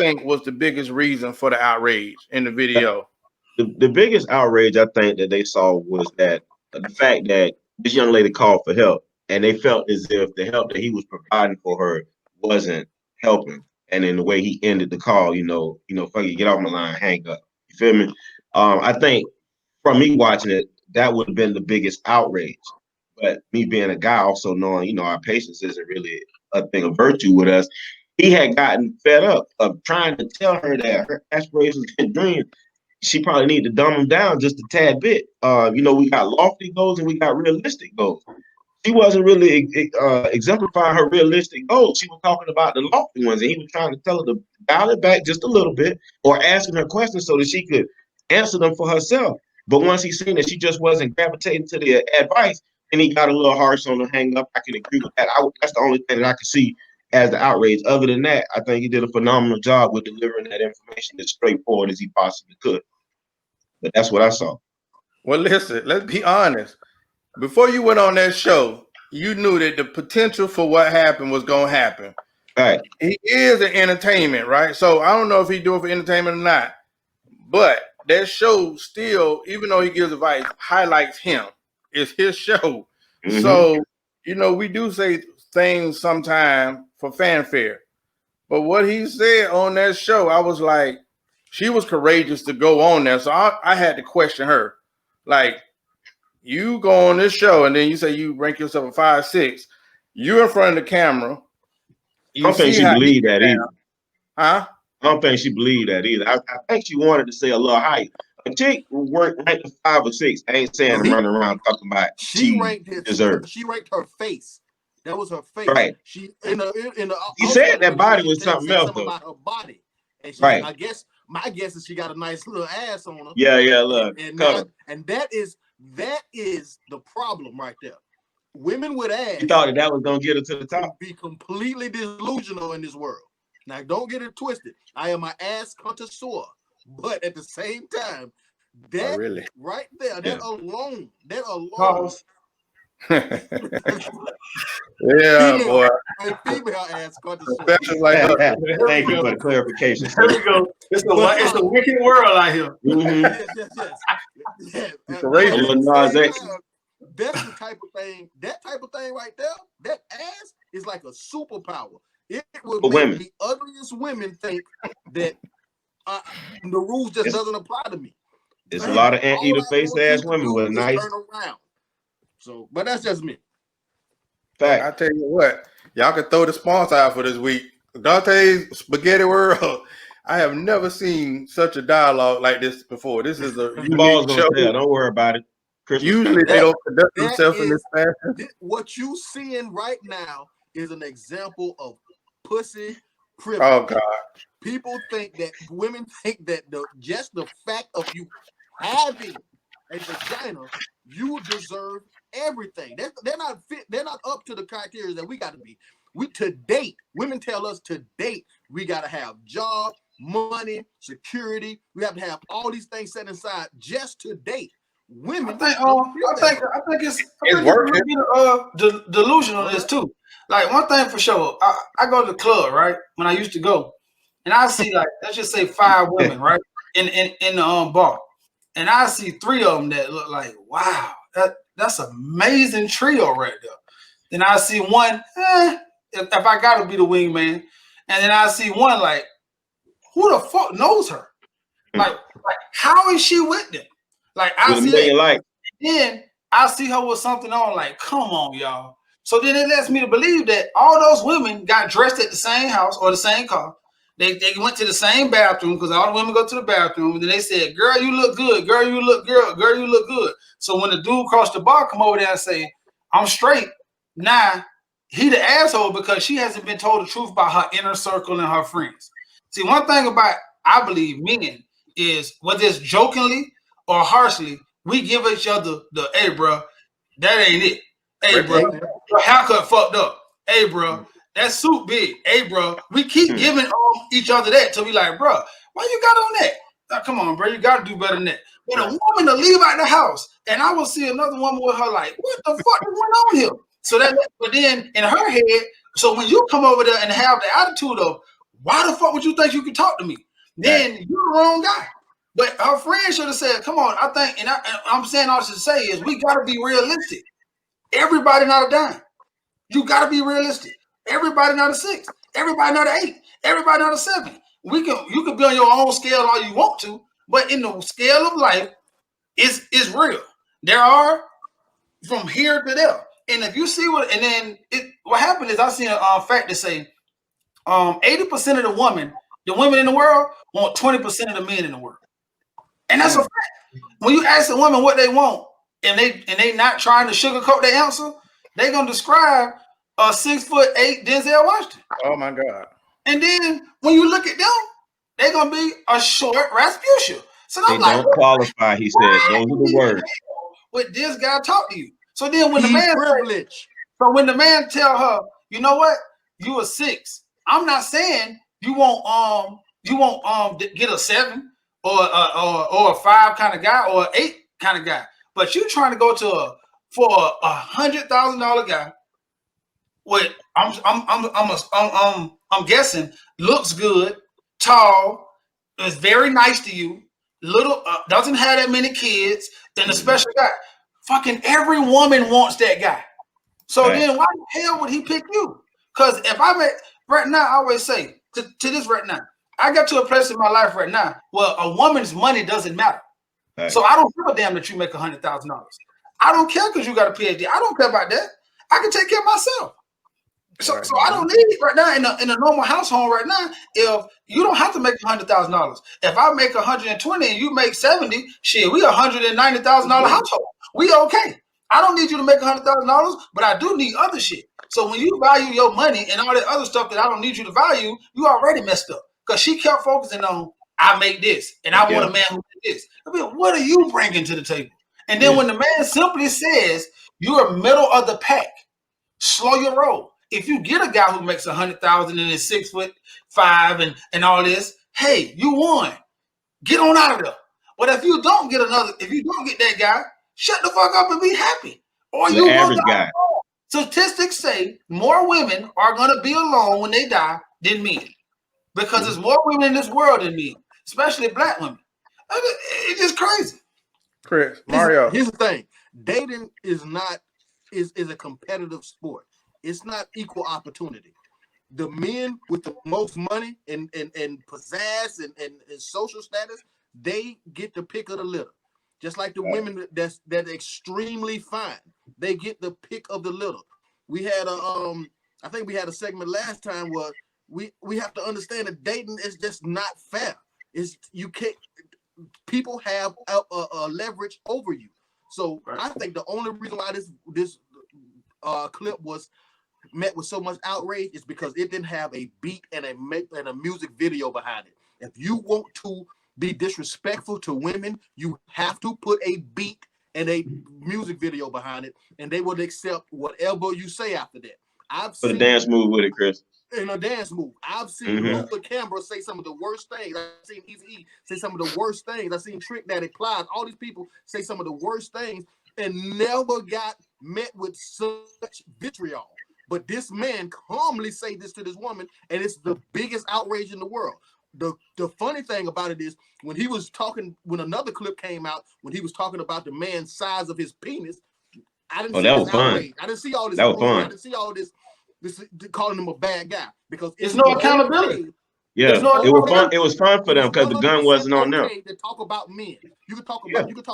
think was the biggest reason for the outrage in the video? The biggest outrage I think that they saw was that the fact that this young lady called for help, and they felt as if the help that he was providing for her wasn't helping. And in the way he ended the call, fuck it, get off my line, hang up. You feel me? I think from me watching it, that would have been the biggest outrage. But me being a guy, also knowing, our patience isn't really a thing of virtue with us, he had gotten fed up of trying to tell her that her aspirations and dreams, she probably need to dumb them down just a tad bit. We got lofty goals and we got realistic goals. She wasn't really exemplifying her realistic goals. She was talking about the lofty ones, and he was trying to tell her to dial it back just a little bit, or asking her questions so that she could answer them for herself. But once he seen that she just wasn't gravitating to the advice, then he got a little harsh on the hang up. I can agree with that. That's the only thing that I can see as the outrage. Other than that, I think he did a phenomenal job with delivering that information as straightforward as he possibly could. But that's what I saw. Well, listen, let's be honest. Before you went on that show, you knew that the potential for what happened was going to happen. Right. He is an entertainment, right? So I don't know if he do it for entertainment or not. But that show still, even though he gives advice, highlights him. It's his show. Mm-hmm. So, we do say things sometimes for fanfare. But what he said on that show, I was like, she was courageous to go on there. So I had to question her. Like, you go on this show and then you say you rank yourself a 5'6". You in front of the camera. I don't think she believed that either. Huh? I don't think she believed that either. I think she wanted to say a little height. A chick ranked 5 or 6. I ain't saying running around talking about she ranked her face. That was her face. Right. She in the he said that body was something else though. About her body. And she, right. My guess is she got a nice little ass on her. Yeah, look. And that is the problem right there. Women with ass. You thought that was gonna get her to the top. Be completely delusional in this world. Now, don't get it twisted. I am an ass connoisseur, but at the same time, that right there, that alone. Yeah, boy. Female ass connoisseur. Thank you for the clarification. There we go. It's a wicked world out here. Mm-hmm. Yes. That's the type of thing. That type of thing right there. That ass is like a superpower. It would make the ugliest women think that the rules just doesn't apply to me. There's a lot of anteater face ass women with nice. Turn around. So, but that's just me. Fact. I tell you what, y'all can throw the sponsor out for this week. Dante's Spaghetti World. I have never seen such a dialogue like this before. This is a unique show. Don't worry about it. Usually they don't conduct themselves in this fashion. What you seeing right now is an example of pussy privilege. Oh God! Women think that just the fact of you having a vagina, you deserve everything. They're not fit. They're not up to the criteria that we got to be. Women tell us to date, we got to have job, money, security. We have to have all these things set aside just to date. Women, I think it's working. Delusional is too. Like one thing for sure, I go to the club, right? When I used to go, and I see like let's just say 5 women, right, in the bar, and I see 3 of them that look like wow, that's an amazing trio right there. Then I see one, if I gotta be the wingman, and then I see one like, who the fuck knows her? Like how is she with them? Like I see it, then I see her with something on. Like, come on, y'all. So then it lets me to believe that all those women got dressed at the same house or the same car. They went to the same bathroom because all the women go to the bathroom. And then they said, "Girl, you look good. Girl, you look good. Girl, you look good." So when the dude across the bar come over there and say, "I'm straight," now he the asshole because she hasn't been told the truth about her inner circle and her friends. See, one thing about I believe men is whether it's jokingly or harshly, we give each other the, "Hey, bro, that ain't it. Hey, bro, your haircut fucked up. Hey, bro, that suit big. Hey, bro." We keep giving each other that till we like, "Bro, why you got on that? Now, come on, bro, you got to do better than that." But a woman to leave out the house, and I will see another woman with her like, "What the fuck is going on here?" So that, but then in her head, so when you come over there and have the attitude of, Why the fuck would you think you can talk to me? Then you're the wrong guy. But her friend should have said, come on, I think, and I'm saying all I should say is we got to be realistic. Everybody not a dime. You got to be realistic. Everybody not a 6. Everybody not an 8. Everybody not a 7. You can be on your own scale all you want to, but in the scale of life, it's real. There are from here to there. And if you see what happened is I seen a fact that say 80% of the women in the world want 20% of the men in the world. And that's a fact. When you ask a woman what they want and they not trying to sugarcoat their answer, they're gonna describe a 6'8" Denzel Washington. Oh my God. And then when you look at them, they're gonna be a short Rasputia. So they don't qualify, he said. Those are the words. Would this guy talk to you? So then when the man tell her, you know what, you a 6. I'm not saying you won't get a 7 or a 5 kind of guy or an 8 kind of guy, but you trying to go to for $100,000 guy. What I'm guessing looks good, tall, is very nice to you, little doesn't have that many kids, and a special guy. Fucking every woman wants that guy. So then why the hell would he pick you? Because if I met right now, I always say to this right now, I got to a place in my life right now where a woman's money doesn't matter. Right. So I don't give a damn that you make $100,000. I don't care because you got a PhD. I don't care about that. I can take care of myself. So I don't need it right now in a normal household right now. If you don't have to make $100,000, if I make 120 and you make 70, shit, we $190,000 household. We okay. I don't need you to make $100,000, but I do need other shit. So when you value your money and all that other stuff that I don't need you to value, you already messed up. Because she kept focusing on I make this and I want a man who did this. I mean, what are you bringing to the table? And then when the man simply says you're middle of the pack, slow your roll. If you get a guy who makes 100,000 and is 6'5" and all this, hey, you won. Get on out of there. But if you don't get that guy, shut the fuck up and be happy. Or you average guy. Statistics say more women are gonna be alone when they die than men. Because there's more women in this world than men, especially black women. It's just crazy. Chris, Mario. Here's the thing. Dating is a competitive sport. It's not equal opportunity. The men with the most money and pizzazz and social status, they get the pick of the litter. Just like the women that's extremely fine, they get the pick of the litter. We had I think we had a segment last time where we have to understand that dating is just not fair. People have a leverage over you. So I think the only reason why this clip was met with so much outrage is because it didn't have a beat and a music video behind it. If you want to be disrespectful to women, you have to put a beat and a music video behind it, and they would accept whatever you say after that. Put a dance move with it, Chris. In a dance move, I've seen Luther Campbell say some of the worst things. I've seen Eazy-E say some of the worst things. I've seen Trick Daddy Plies, all these people say some of the worst things and never got met with such vitriol. But this man calmly say this to this woman, and it's the biggest outrage in the world. The funny thing about it is when another clip came out, when he was talking about the man's size of his penis, I didn't see this outrage. I didn't see all this. That was fun. I didn't see all this calling him a bad guy because there's no accountability. Yeah, it was fun. It was fun for them because the gun wasn't on them. To talk about men, you can talk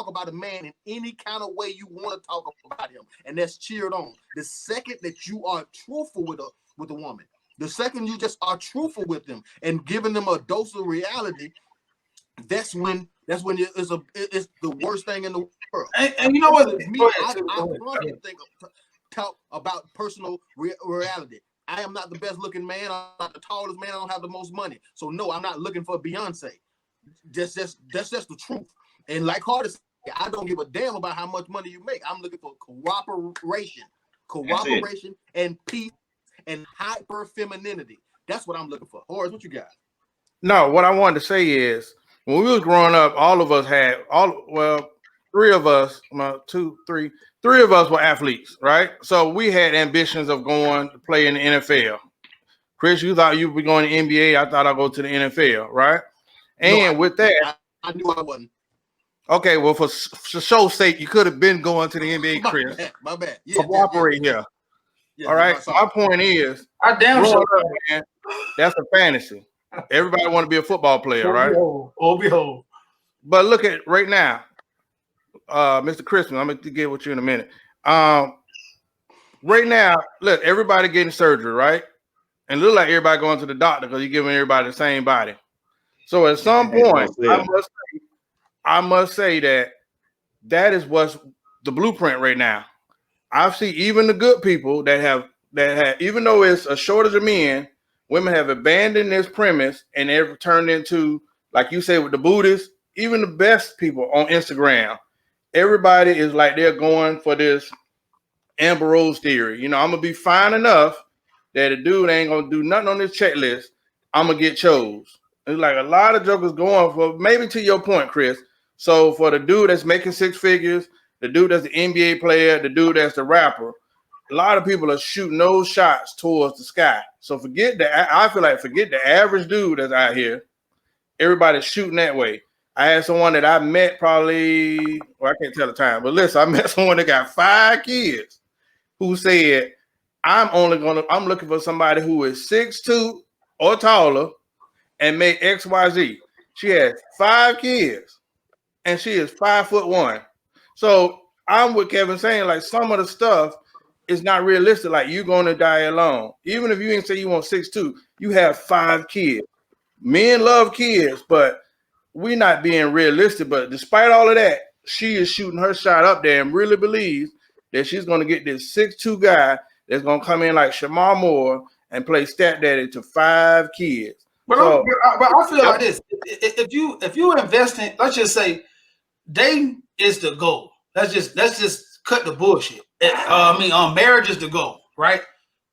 about a man in any kind of way you want to talk about him, and that's cheered on. The second that you are truthful with a woman, the second you just are truthful with them and giving them a dose of reality, that's when it's the worst thing in the world. And you know what? I talk about personal reality. I am not the best looking man. I'm not the tallest man. I don't have the most money. So no, I'm not looking for Beyonce. That's just the truth. And like Carter said, I don't give a damn about how much money you make. I'm looking for cooperation and peace and hyper femininity. That's what I'm looking for. Horace, what you got? No, what I wanted to say is when we was growing up, all of us had three of us were athletes, right? So we had ambitions of going to play in the NFL. Chris, you thought you'd be going to NBA. I thought I'd go to the NFL, right? And with that, I knew I wasn't. Okay, well, for show's sake, you could have been going to the NBA, Chris. My bad. Yeah, cooperate here. All right. My point is, I damn sure, man, that's a fantasy. Everybody want to be a football player, right? Behold. But look at right now, Mr. Christmas. I'm gonna get with you in a minute. Right now, look, everybody getting surgery, right? And look like everybody going to the doctor because you're giving everybody the same body. So at some point, I must say that is what's the blueprint right now. I see even the good people that have even though it's a shortage of men, women have abandoned this premise and they've turned into, like you said with the Buddhists, even the best people on Instagram, everybody is like they're going for this Amber Rose theory. You know, I'm gonna be fine enough that a dude ain't gonna do nothing on this checklist. I'm gonna get chose. It's like a lot of jokers going for, maybe to your point, Chris. So for the dude that's making six figures, the dude that's the NBA player, the dude that's the rapper, a lot of people are shooting those shots towards the sky. So I feel like forget the average dude that's out here. Everybody's shooting that way. I had someone that I met probably, well, I can't tell the time, but listen, I met someone that got 5 kids who said, I'm looking for somebody who is 6'2" or taller and make XYZ. She has 5 kids and she is 5'1". So I'm with Kevin saying, like, some of the stuff is not realistic. Like, you're going to die alone. Even if you ain't say you want 6'2", you have 5 kids. Men love kids, but we're not being realistic. But despite all of that, she is shooting her shot up there and really believes that she's going to get this 6'2" guy that's going to come in like Shamar Moore and play stepdaddy to 5 kids. But I feel like this: if you invest in, let's just say, dating is the goal. Let's just cut the bullshit. Marriage is the goal, right?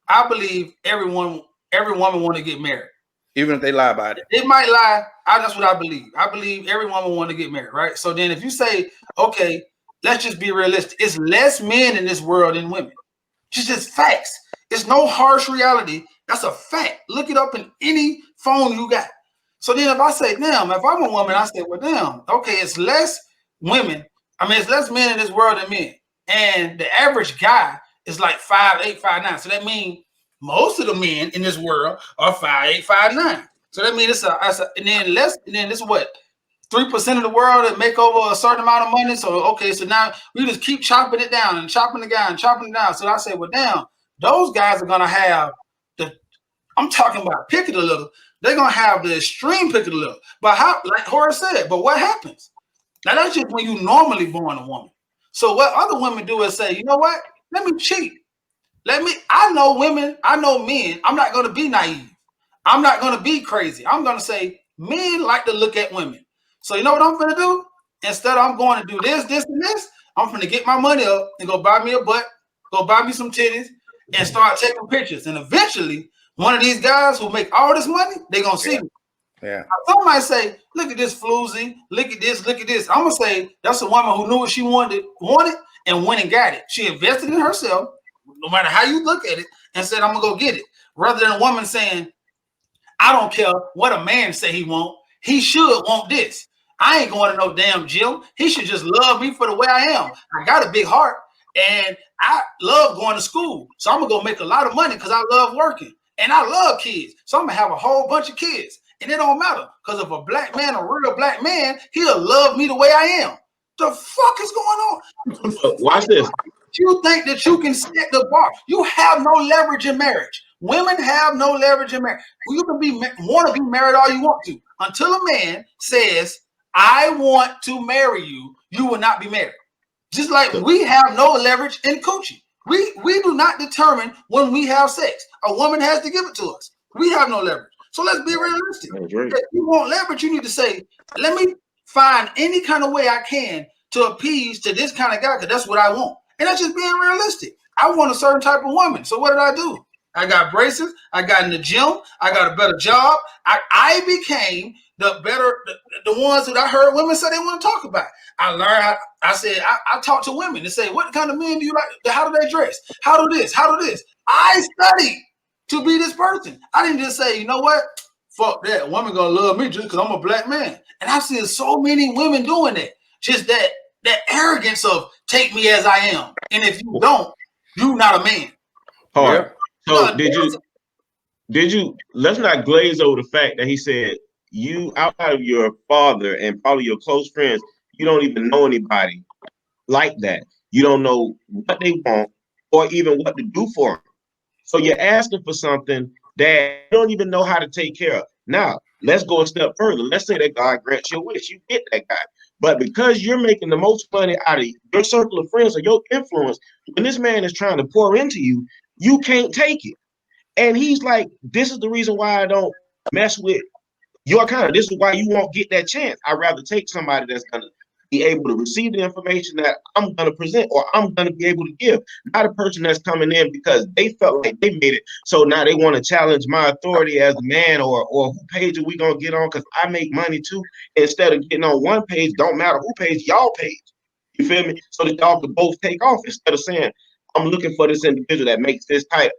I believe every woman want to get married, even if they lie about it. They might lie. That's what I believe. I believe every woman want to get married, right? So then, if you say, okay, let's just be realistic, it's less men in this world than women. It's just facts. It's no harsh reality. That's a fact. Look it up in any phone you got. So then if I say, damn, if I'm a woman, I say, well, damn, okay, it's less women. It's less men in this world than men. And the average guy is like 5'8", 5'9". So that means most of the men in this world are 5'8", 5'9". So that means and then this is what? 3% of the world that make over a certain amount of money. So, okay, so now we just keep chopping it down and chopping it down and chopping it down. So I say, well, damn, those guys are going to have I'm talking about pick it a little. They're going to have the extreme pick it a little. But how, like Horace said, but what happens? Now, that's just when you normally born a woman. So what other women do is say, you know what? Let me cheat. I know women, I know men. I'm not going to be naive. I'm not going to be crazy. I'm going to say men like to look at women. So you know what I'm going to do? Instead of I'm going to do this, and this, I'm going to get my money up and go buy me a butt, go buy me some titties, and start taking pictures. And eventually, one of these guys who make all this money, they're going to see me. Yeah. Some might say, look at this floozy, look at this, look at this. I'm going to say that's a woman who knew what she wanted and went and got it. She invested in herself, no matter how you look at it, and said, I'm going to go get it. Rather than a woman saying, I don't care what a man say he want. He should want this. I ain't going to no damn gym. He should just love me for the way I am. I got a big heart, and I love going to school. So I'm going to go make a lot of money because I love working. And I love kids. So I'm going to have a whole bunch of kids. And it don't matter. Because if a black man, a real black man, he'll love me the way I am. The fuck is going on? Watch this. You think that you can set the bar. You have no leverage in marriage. Women have no leverage in marriage. You can want to be married all you want to. Until a man says, I want to marry you, you will not be married. Just like we have no leverage in coochie. We do not determine when we have sex. A woman has to give it to us. We have no leverage. So let's be realistic. If you want leverage, you need to say, let me find any kind of way I can to appease to this kind of guy, because that's what I want. And that's just being realistic. I want a certain type of woman. So what did I do? I got braces. I got in the gym. I got a better job. I became the ones that I heard women say they want to talk about. I learned. I talk to women and say, what kind of men do you like? How do they dress? How do this? How do this? I studied to be this person. I didn't just say, you know what? Fuck that. A woman gonna love me just because I'm a black man. And I've seen so many women doing that. Just that arrogance of take me as I am. And if you don't, you're not a man. Hard. So No, did you let's not glaze over the fact that he said you outside of your father and probably your close friends, you don't even know anybody like that. You don't know what they want or even what to do for them. So you're asking for something that you don't even know how to take care of. Now, let's go a step further. Let's say that God grants your wish. You get that guy. But because you're making the most money out of your circle of friends or your influence, when this man is trying to pour into you, you can't take it. And he's like, this is the reason why I don't mess with your kind. This is why you won't get that chance. I'd rather take somebody that's going to be able to receive the information that I'm going to present or I'm going to be able to give, not a person that's coming in because they felt like they made it. So now they want to challenge my authority as a man or who page are we going to get on because I make money too. Instead of getting on one page, don't matter who page, y'all page. You feel me? So that y'all can both take off instead of saying, I'm looking for this individual that makes this type.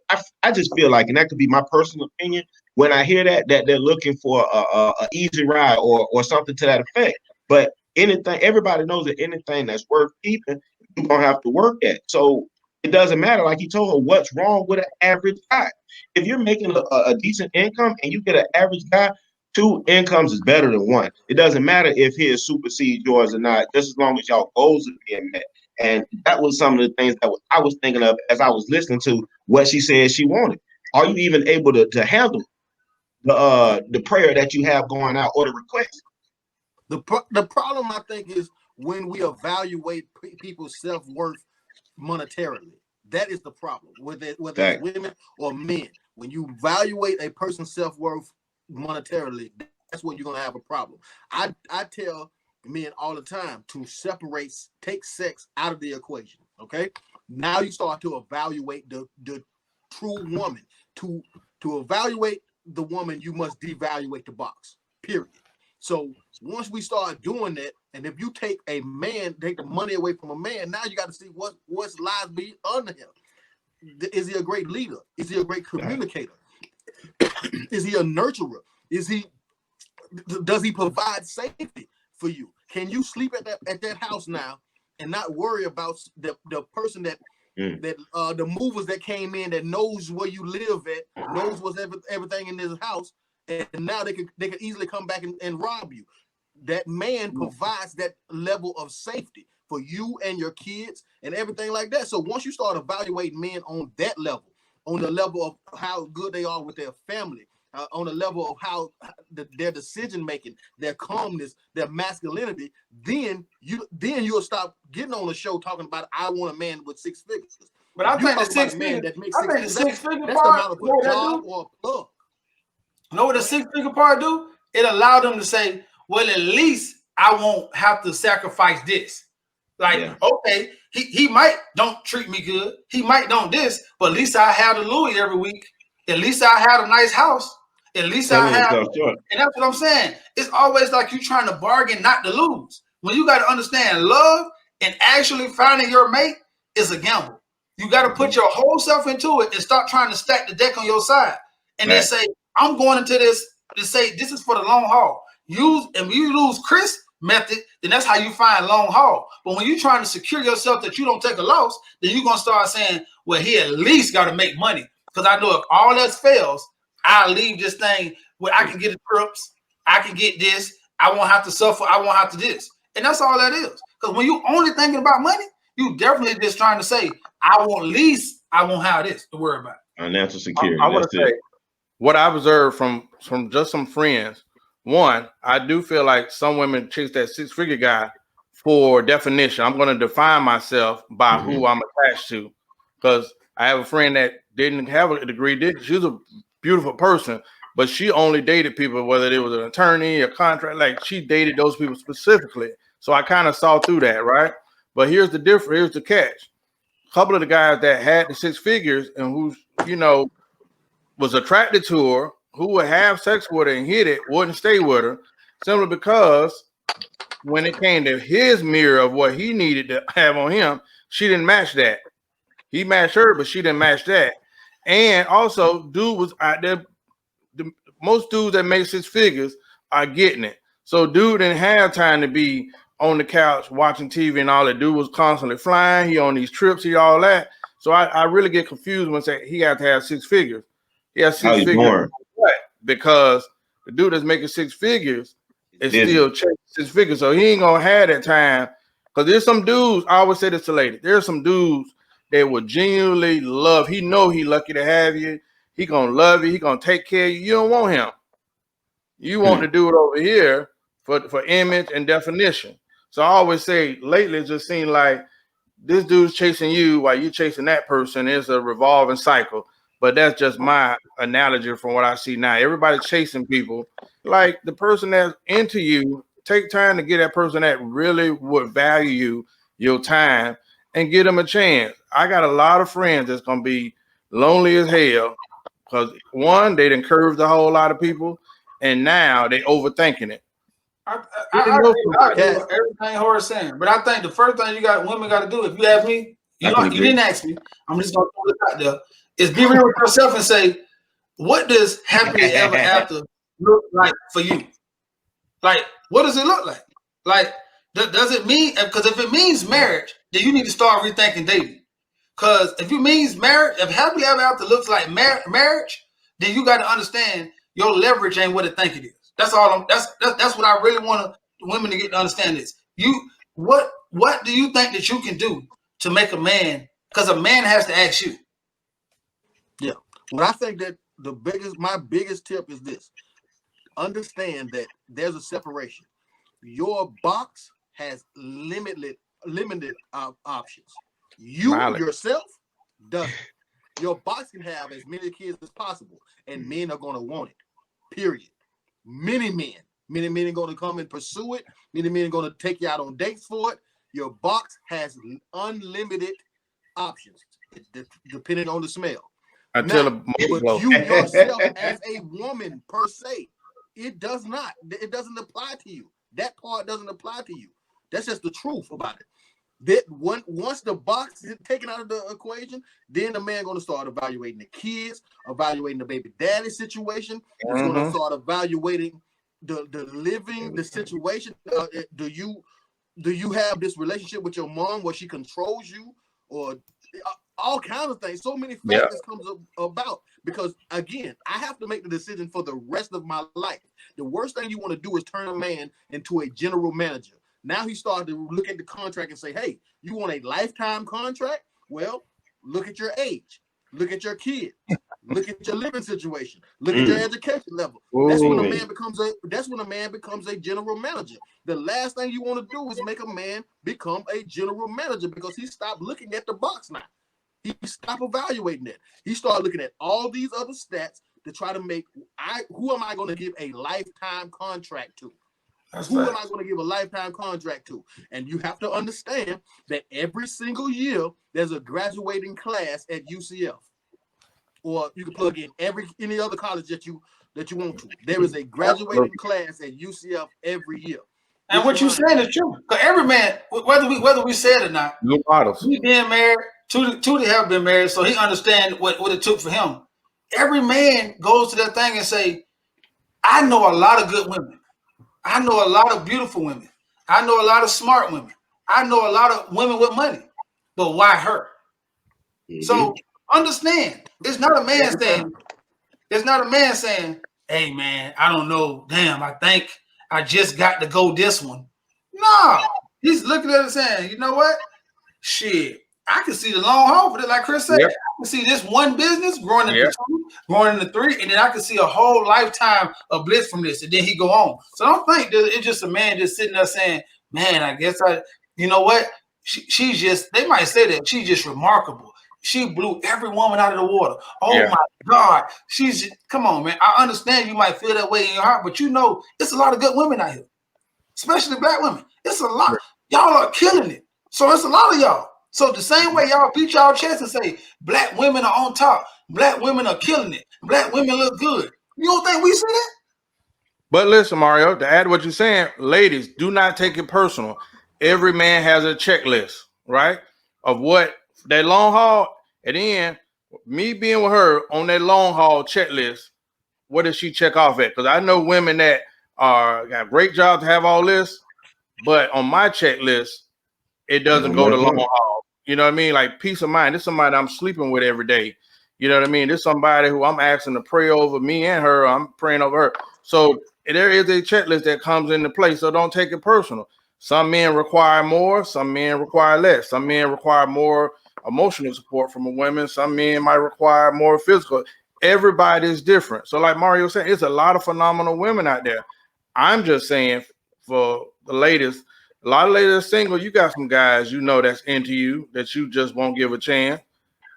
I just feel like, and that could be my personal opinion, when I hear that they're looking for a easy ride or something to that effect. But anything, everybody knows that anything that's worth keeping, you're gonna have to work at. So it doesn't matter, like you told her, what's wrong with an average guy. If you're making a decent income and you get an average guy, 2 incomes is better than 1. It doesn't matter if his supersedes yours or not, just as long as y'all goals are being met. And that was some of the things that I was thinking of as I was listening to what she said she wanted. Are you even able to handle the prayer that you have going out or the request? The problem, I think, is when we evaluate people's self-worth monetarily. That is the problem, whether it's women or men. When you evaluate a person's self-worth monetarily, that's when you're going to have a problem. I tell men all the time to take sex out of the equation, okay? Now you start to evaluate the true woman. To evaluate the woman, you must devaluate the box, period. So once we start doing that, and if you take the money away from a man, now you got to see what's lies be under him. Is he a great leader? Is he a great communicator? Is he a nurturer? Does he provide safety for you? Can you sleep at that house now and not worry about the person that the movers that came in that knows where you live at, knows what's everything in this house, and now they could easily come back and rob you. That man provides that level of safety for you and your kids and everything like that. So once you start evaluating men on that level, on the level of how good they are with their family, on the level of how their decision making, their calmness, their masculinity, then you'll stop getting on the show talking about I want a man with 6 figures. But I think the 6 figure, that's the amount of a job or a plug. You know what the 6-figure part do? It allowed them to say, well, at least I won't have to sacrifice this. Like, okay, he might don't treat me good. He might don't this, but at least I have the Louis every week. At least I have a nice house. At least I have, and that's what I'm saying. It's always like you trying to bargain not to lose. When you got to understand love and actually finding your mate is a gamble. You got to put your whole self into it and start trying to stack the deck on your side. And then say, I'm going into this to say this is for the long haul. When you lose Chris method, then that's how you find long haul. But when you're trying to secure yourself that you don't take a loss, then you're going to start saying, well, he at least got to make money. Because I know if all else fails, I'll leave this thing where I can get the trips, I can get this, I won't have to suffer, I won't have to this. And that's all that is. Because when you only thinking about money, you definitely just trying to say, I won't have this to worry about. Financial security. I want to say what I've observed from just some friends. One, I do feel like some women chase that 6-figure guy for definition. I'm going to define myself by who I'm attached to. Because I have a friend that didn't have a degree. She was a beautiful person, but she only dated people, whether it was an attorney, a contract, like she dated those people specifically. So I kind of saw through that, right? But here's the difference. Here's the catch. A couple of the guys that had the 6 figures and who, was attracted to her, who would have sex with her and hit it, wouldn't stay with her, simply because when it came to his mirror of what he needed to have on him, she didn't match that. He matched her, but she didn't match that. And also, dude was out there. Most dudes that make 6 figures are getting it. So dude didn't have time to be on the couch watching TV and all that. Dude was constantly flying. He on these trips, he all that. So I really get confused when say he had to have 6 figures. He has 6 figures because the dude that's making 6 figures is still chasing 6 figures. So he ain't gonna have that time. Because there's some dudes, I always say this to ladies, there's some dudes that will genuinely love. He know he lucky to have you. He gonna love you. He gonna take care of you. You don't want him. You want to do it over here for image and definition. So I always say lately it just seems like this dude's chasing you while you chasing that person. It's a revolving cycle. But that's just my analogy from what I see now. Everybody's chasing people. Like the person that's into you, take time to get that person that really would value you, your time, and give them a chance. I got a lot of friends that's gonna be lonely as hell because one, they done curved a whole lot of people, and now they overthinking it. I agree with everything Horace saying, but I think the first thing women got to do, if you ask me, you didn't ask me, I'm just gonna throw it out there, is be real with yourself and say, what does happily ever after look like for you? Like, what does it look like? Like, does it mean? Because if it means marriage, then you need to start rethinking dating. Because if it means marriage, if happily ever after looks like marriage, then you got to understand your leverage ain't what it think it is. That's all. That's what I really want women to get to understand this. What do you think that you can do to make a man? Because a man has to ask you. Yeah. Well, I think that my biggest tip is this: understand that there's a separation. Your box has limited options. You yourself doesn't. Your box can have as many kids as possible, and men are going to want it. Period. Many men are going to come and pursue it. Many men are going to take you out on dates for it. Your box has unlimited options, depending on the smell. But you yourself as a woman per se, it does not. It doesn't apply to you. That part doesn't apply to you. That's just the truth about it. That once the box is taken out of the equation, then the man going to start evaluating the kids, evaluating the baby daddy situation. He's going to start evaluating the situation. Do you have this relationship with your mom where she controls you, or all kinds of things? So many factors comes about because, again, I have to make the decision for the rest of my life. The worst thing you want to do is turn a man into a general manager. Now he started to look at the contract and say, hey, you want a lifetime contract? Well, look at your age. Look at your kids. Look at your living situation. Look at your education level. That's when a man becomes a general manager. The last thing you want to do is make a man become a general manager because he stopped looking at the box now. He stopped evaluating it. He started looking at all these other stats to try to make, who am I going to give a lifetime contract to? Who am I going to give a lifetime contract to? And you have to understand that every single year there's a graduating class at UCF, or you can plug in any other college that you want to. There is a graduating class at UCF every year. And what you saying is true. Because every man, whether we say it or not, he being married, Tootie have been married, so he understands what it took for him. Every man goes to that thing and say, I know a lot of good women. I know a lot of beautiful women. I know a lot of smart women. I know a lot of women with money. But why her? So understand, it's not a man saying, hey man, I don't know. Damn, I think I just got to go this one. No, he's looking at it saying, you know what? Shit, I can see the long haul for it. Like Chris said, I can see this one business growing into 2, growing into 3, and then I can see a whole lifetime of bliss from this. And then he go on. So I don't think that it's just a man just sitting there saying, man, I guess you know what? She's just, they might say that she's just remarkable. She blew every woman out of the water. Oh my God. Come on, man. I understand you might feel that way in your heart, but you know, it's a lot of good women out here, especially black women. It's a lot. Y'all are killing it. So it's a lot of y'all. So the same way y'all beat y'all chest and say, black women are on top. Black women are killing it. Black women look good. You don't think we see that? But listen, Mario, to add what you're saying, ladies, do not take it personal. Every man has a checklist, right? Of what that long haul. And then Me being with her on that long haul checklist, what does she check off at? Because I know women that got great jobs to have all this, but on my checklist, it doesn't go to long haul. You know what I mean? Like peace of mind. This is somebody I'm sleeping with every day. You know what I mean? This is somebody who I'm asking to pray over me and her. I'm praying over her. So there is a checklist that comes into play. So don't take it personal. Some men require more. Some men require less. Some men require more emotional support from a woman. Some men might require more physical. Everybody is different. So like Mario said, it's a lot of phenomenal women out there. I'm just saying for the ladies, a lot of ladies are single. You got some guys you know that's into you that you just won't give a chance,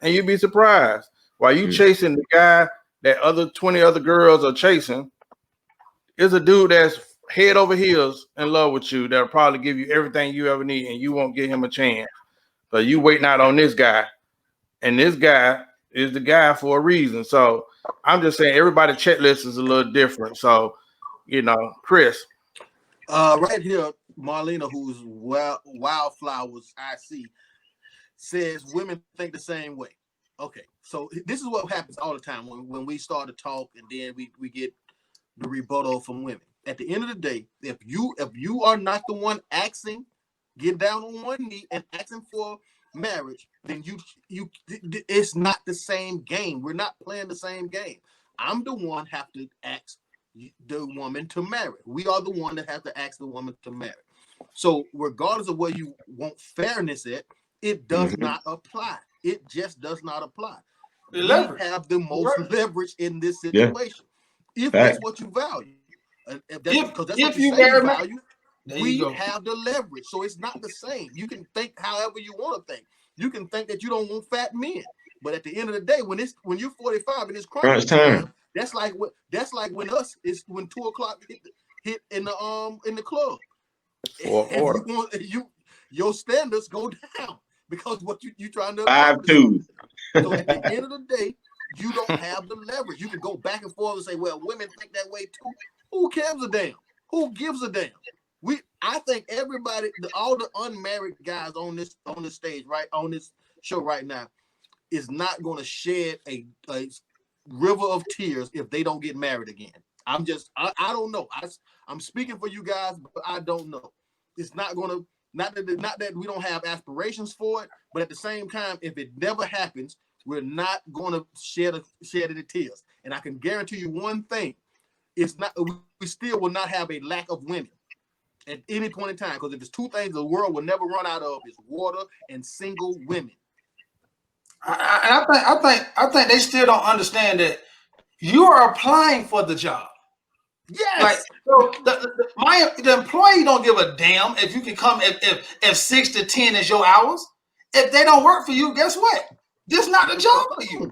and you'd be surprised. While you chasing the guy that other 20 other girls are chasing, is a dude that's head over heels in love with you that'll probably give you everything you ever need, and you won't give him a chance. So you waiting out on this guy, and this guy is the guy for a reason. So I'm just saying everybody's checklist is a little different. So, you know, Chris. Right here, Marlena, who's Wildflowers IC, says women think the same way. Okay, so this is what happens all the time when we start to talk, and then we get the rebuttal from women. At the end of the day, if you are not the one asking, get down on one knee and asking for marriage, then you it's not the same game. We're not playing the same game. I'm the one have to ask the woman to marry. We are the one that have to ask the woman to marry. So regardless of where you want fairness at, it does not apply. It just does not apply. We have the most leverage in this situation. If that's what you value, because that's what you say you value, we have the leverage. So it's not the same. You can think however you want to think. You can think that you don't want fat men, but at the end of the day, when you're 45 and it's crunch time, that's like when 2 o'clock hit in the club. Your standards go down because what you trying to 5-2. So at the end of the day, you don't have the leverage. You can go back and forth and say, well, women think that way too. Who cares a damn? Who gives a damn? I think everybody, all the unmarried guys on this stage, right, on this show right now, is not going to shed a river of tears if they don't get married again. I don't know. I'm speaking for you guys, but I don't know. It's not going to, not that we don't have aspirations for it, but at the same time, if it never happens, we're not going to shed any tears. And I can guarantee you one thing: it's not. We still will not have a lack of women at any point in time, because if there's two things the world will never run out of, it's water and single women. I think they still don't understand that you are applying for the job. Yes. Like, so the employee don't give a damn if you can come if 6 to 10 is your hours. If they don't work for you, guess what? This is not the job for you.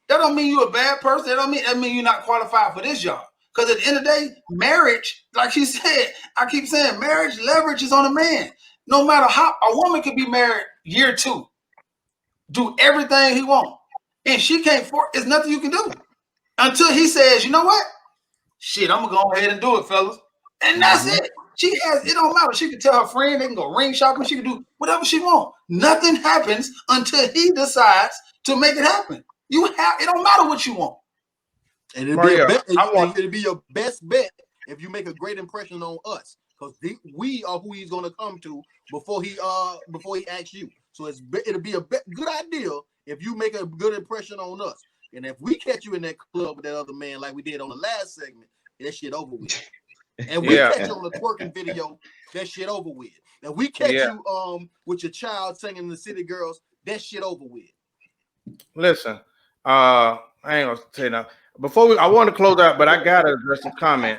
That don't mean you're a bad person. That mean you're not qualified for this job. Because at the end of the day, marriage, like she said, I keep saying marriage leverage is on a man. No matter how a woman could be married year 2, do everything he wants, and she can't. There's nothing you can do until he says, you know what? Shit, I'm gonna go ahead and do it, fellas. And that's it. It don't matter. She can tell her friend, they can go ring shopping, she can do whatever she wants. Nothing happens until he decides to make it happen. It don't matter what you want. And it'll be your best bet if you make a great impression on us, because we are who he's gonna come to before he asks you. So it'll be a good idea if you make a good impression on us. And if we catch you in that club with that other man like we did on the last segment, that shit over with. And we catch you on the twerking video, that shit over with. And we catch you with your child singing the City Girls, that shit over with. Listen, I ain't gonna say that. I want to close out, but I gotta address the comment.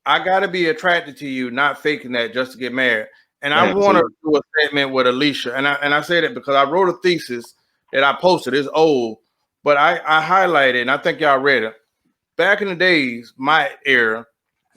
I gotta be attracted to you, not faking that just to get married. And I want to do a statement with Alicia, and I say that because I wrote a thesis that I posted. It's old, but I highlighted, and I think y'all read it. Back in the days, my era,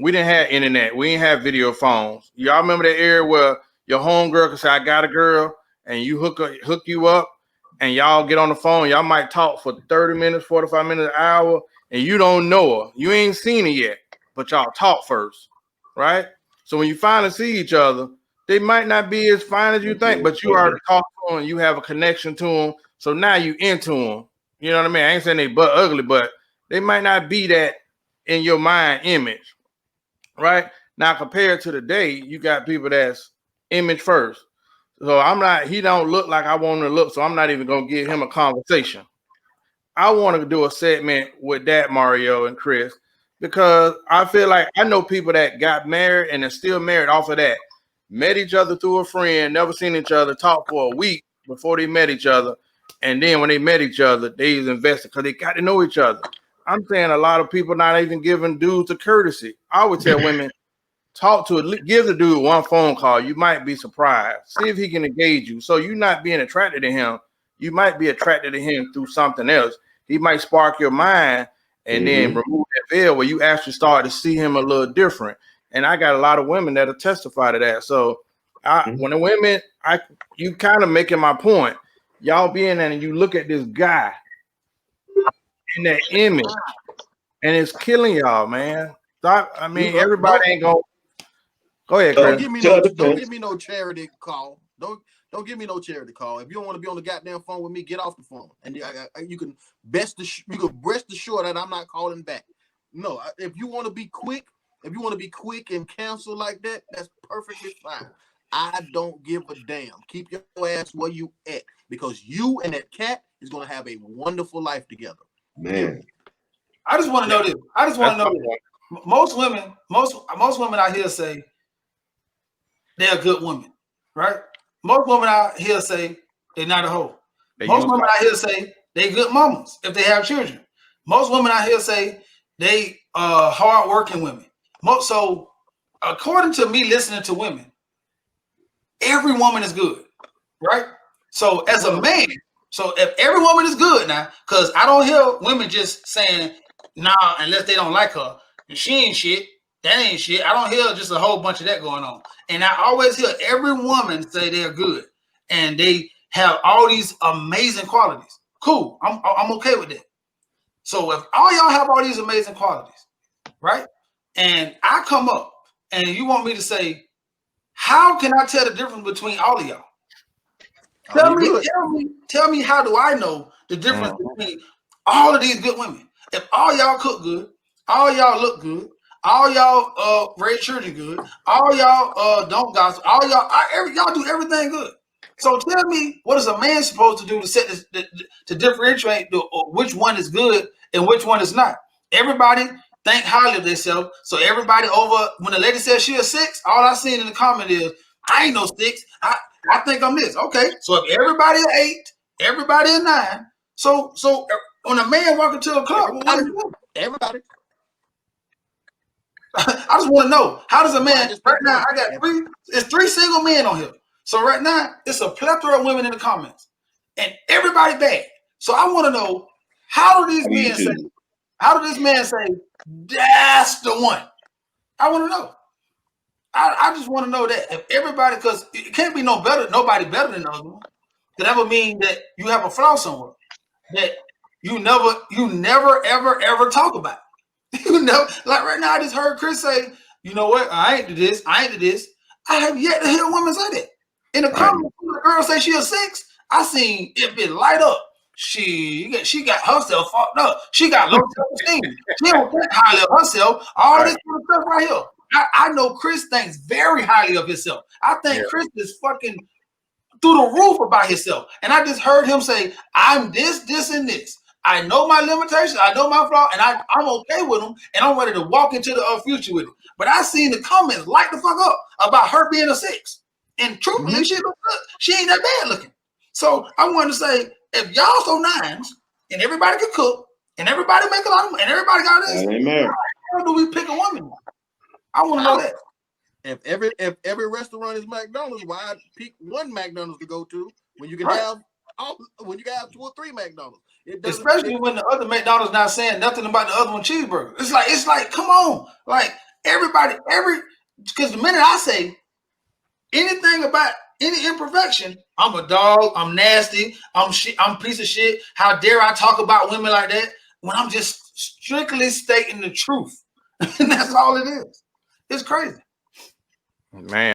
we didn't have internet. We didn't have video phones. Y'all remember that era where your homegirl could say, I got a girl, and you hook you up, and y'all get on the phone. Y'all might talk for 30 minutes, 45 minutes, an hour, and you don't know her. You ain't seen her yet, but y'all talk first, right? So when you finally see each other, they might not be as fine as you think, but you already talked to them, you have a connection to them. So now you into them. You know what I mean? I ain't saying they butt ugly, but they might not be that in your mind image, right? Now, compared to today, you got people that's image first. So I'm not, he don't look like I want him to look, so I'm not even going to give him a conversation. I want to do a segment with that, Mario and Chris, because I feel like I know people that got married and are still married off of that. Met each other through a friend, never seen each other, talked for a week before they met each other. And then when they met each other, they was invested because they got to know each other. I'm saying a lot of people not even giving dudes a courtesy. I would tell women, talk to it, give the dude one phone call. You might be surprised. See if he can engage you. So you're not being attracted to him. You might be attracted to him through something else. He might spark your mind and then remove that veil where you actually start to see him a little different. And I got a lot of women that'll testify to that. So when the women, you kind of making my point. Y'all being there and you look at this guy in that image and it's killing y'all, man. I mean, everybody ain't gonna go ahead, Chris. Don't give me no charity call. Don't give me no charity call. If you don't want to be on the goddamn phone with me, get off the phone. And you can rest assured that I'm not calling back. No, if you want to be quick, and cancel like that, that's perfectly fine. I don't give a damn. Keep your ass where you at, because you and that cat is gonna have a wonderful life together. Man, I just want to know this. Most women out here say they're good women, right? Most women out here say they're not a hoe. Most women out here say they good mamas if they have children. Most women out here say they hard-working women. So according to me listening to women, every woman is good, right? So as a man, so if every woman is good now, because I don't hear women just saying, nah, unless they don't like her, and she ain't shit, that ain't shit. I don't hear just a whole bunch of that going on. And I always hear every woman say they're good and they have all these amazing qualities. Cool, I'm okay with that. So if all y'all have all these amazing qualities, right? And I come up and you want me to say, how can I tell the difference between all of y'all? Tell me, how do I know the difference between all of these good women? If all y'all cook good, all y'all look good, all y'all raise children good, all y'all don't gossip, all y'all do everything good. So tell me, what is a man supposed to do to set this, to differentiate which one is good and which one is not? Everybody think highly of themselves. So everybody over, when the lady says she a 6, all I seen in the comment is, I ain't no 6. I think I'm this. Okay, so if everybody an 8, everybody a 9. So when a man walk into a club, everybody. I just want to know, how does a man right now? I got 3 single men on here. So right now it's a plethora of women in the comments, and everybody bad. So I want to know, how do these men say? How do this man say that's the one? I want to know. I just want to know that if everybody, because it can't be nobody better than the other one. That would mean that you have a flaw somewhere that you never ever talk about. You know, like right now I just heard Chris say, you know what, I ain't do this. I have yet to hear a woman say that. In the comments, the girl say she a 6. I seen it be light up. She got herself fucked up. She got low self-esteem. She don't think highly of herself. All this kind of stuff right here. I know Chris thinks very highly of himself. I think Chris is fucking through the roof about himself. And I just heard him say, I'm this, and this. I know my limitations. I know my flaw, and I'm okay with them. And I'm ready to walk into the future with it. But I seen the comments light the fuck up about her being a 6. And truthfully, she look good. She ain't that bad looking. So I wanted to say, if y'all so 9s and everybody can cook and everybody make a lot of money and everybody got this, how do we pick a woman? I want to know that. If every restaurant is McDonald's, why pick one McDonald's to go to when you can have 2 or 3 McDonald's? Especially when the other McDonald's not saying nothing about the other one cheeseburger. It's like, come on, like because the minute I say anything about any imperfection, I'm a dog, I'm nasty, I'm a piece of shit. How dare I talk about women like that when I'm just strictly stating the truth? And that's all it is. It's crazy. Man.